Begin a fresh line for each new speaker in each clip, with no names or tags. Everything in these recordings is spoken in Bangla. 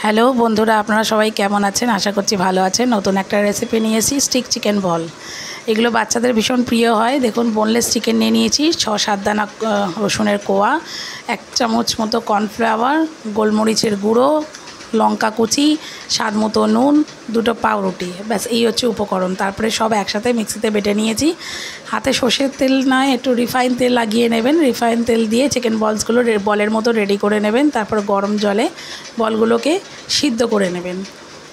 হ্যালো বন্ধুরা, আপনারা সবাই কেমন আছেন? আশা করছি ভালো আছেন। নতুন একটা রেসিপি নিয়েছি, স্টিক চিকেন বল। এগুলো বাচ্চাদের ভীষণ প্রিয় হয়। দেখুন, বোনলেস চিকেন নিয়ে নিয়েছি, 6-7 দানা রসুনের কোয়া, 1 চামচ মতো কর্নফ্লাওয়ার, গোলমরিচের গুঁড়ো, লঙ্কা কুচি, স্বাদ মতো নুন, 2টো পাউরুটি। ব্যাস এই হচ্ছে উপকরণ। তারপরে সব একসাথে মিক্সিতে বেটে নিয়েছি। হাতে সর্ষের তেল নয়, একটু রিফাইন তেল লাগিয়ে নেবেন। রিফাইন তেল দিয়ে চিকেন বলসগুলো বলের মতো রেডি করে নেবেন। তারপর গরম জলে বলগুলোকে সিদ্ধ করে নেবেন,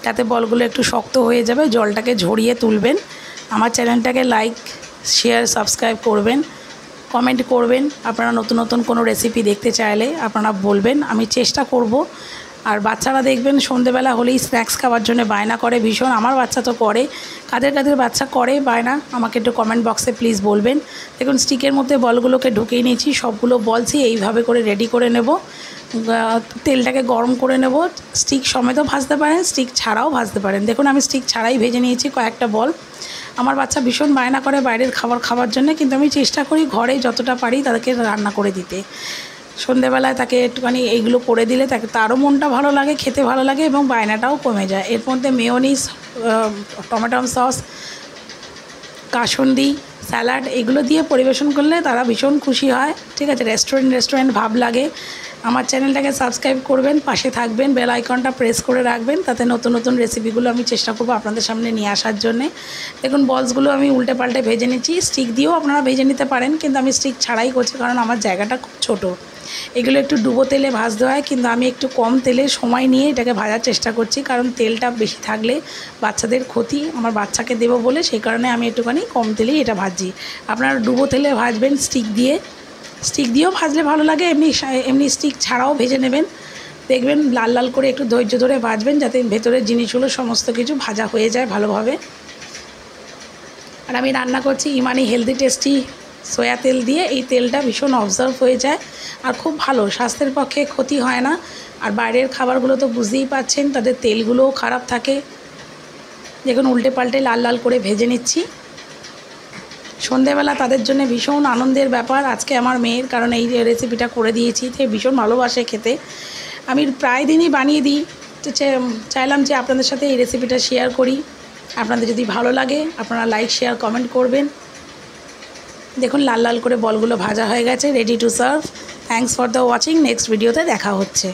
যাতে বলগুলো একটু শক্ত হয়ে যাবে। জলটাকে ঝরিয়ে তুলবেন। আমার চ্যানেলটাকে লাইক, শেয়ার, সাবস্ক্রাইব করবেন, কমেন্ট করবেন। আপনারা নতুন নতুন কোনো রেসিপি দেখতে চাইলে আপনারা বলবেন, আমি চেষ্টা করব। আর বাচ্চারা দেখবেন সন্ধেবেলা হলেই স্ন্যাক্স খাওয়ার জন্য বায়না করে ভীষণ। আমার বাচ্চা তো করে। কাদের কাদের বাচ্চা করে বায়না আমাকে একটু কমেন্ট বক্সে প্লিজ বলবেন। দেখুন, স্টিকের মধ্যে বলগুলোকে ঢুকিয়ে নিয়েছি। সবগুলো বলছি এইভাবে করে রেডি করে নেব। তেলটাকে গরম করে নেব। স্টিক সমেতও ভাজতে পারেন, স্টিক ছাড়াও ভাজতে পারেন। দেখুন, আমি স্টিক ছাড়াই ভেজে নিয়েছি কয়েকটা বল। আমার বাচ্চা ভীষণ বায়না করে বাইরের খাবার খাওয়ার জন্য, কিন্তু আমি চেষ্টা করি ঘরে যতটা পারি তাদেরকে রান্না করে দিতে। সন্ধ্যেবেলায় তাকে একটুখানি এইগুলো করে দিলে তারও মনটা ভালো লাগে, খেতে ভালো লাগে এবং বায়নাটাও কমে যায়। এর মধ্যে mayonnaise, tomato sauce, kasundi, salad এগুলো দিয়ে পরিবেশন করলে তারা ভীষণ খুশি হয়। ঠিক আছে, রেস্টুরেন্ট ভাব লাগে। আমার চ্যানেলটাকে সাবস্ক্রাইব করবেন, পাশে থাকবেন, বেল আইকনটা প্রেস করে রাখবেন, তাতে নতুন নতুন রেসিপিগুলো আমি চেষ্টা করব আপনাদের সামনে নিয়ে আসার জন্যে। দেখুন, বলসগুলো আমি উল্টে পাল্টে ভেজে নিচ্ছি। স্টিক দিয়েও আপনারা ভেজে নিতে পারেন, কিন্তু আমি স্টিক ছাড়াই করছি কারণ আমার জায়গাটা খুব ছোটো। এগুলো একটু ডুবো তেলে ভাজতে হয়, কিন্তু আমি একটু কম তেলে সময় নিয়ে এটাকে ভাজার চেষ্টা করছি, কারণ তেলটা বেশি থাকলে বাচ্চাদের ক্ষতি। আমার বাচ্চাকে দেবো বলে সেই কারণে আমি একটুখানি কম তেলেই এটা ভাজছি। আপনারা ডুবো তেলে ভাজবেন স্টিক দিয়েও ভাজলে ভালো লাগে, এমনি স্টিক ছাড়াও ভেজে নেবেন। দেখবেন লাল লাল করে একটু ধৈর্য ধরে ভাজবেন, যাতে ভেতরের জিনিসগুলো সমস্ত কিছু ভাজা হয়ে যায় ভালোভাবে। আর আমি রান্না করছি ইমানি হেলদি টেস্টি সয়া তেল দিয়ে। এই তেলটা ভীষণ অবজার্ভ হয়ে যায় আর খুব ভালো, স্বাস্থ্যের পক্ষে ক্ষতি হয় না। আর বাইরের খাবারগুলো তো বুঝতেই পাচ্ছেন, তাদের তেলগুলোও খারাপ থাকে। দেখুন, উল্টে পাল্টে লাল লাল করে ভেজে নিচ্ছি। সন্ধেবেলা তাদের জন্য ভীষণ আনন্দের ব্যাপার আজকে আমার মেয়ের, কারণ এই রেসিপিটা করে দিয়েছি, তো ভীষণ ভালোবাসে খেতে। আমি প্রায় দিনই বানিয়ে দিই, তো চাইলাম যে আপনাদের সাথে এই রেসিপিটা শেয়ার করি। আপনাদের যদি ভালো লাগে আপনারা লাইক, শেয়ার, কমেন্ট করবেন। দেখুন, লাল লাল করে বলগুলো ভাজা হয়ে গেছে, ready to serve. Thanks for the watching. Next ভিডিওতে দেখা হচ্ছে।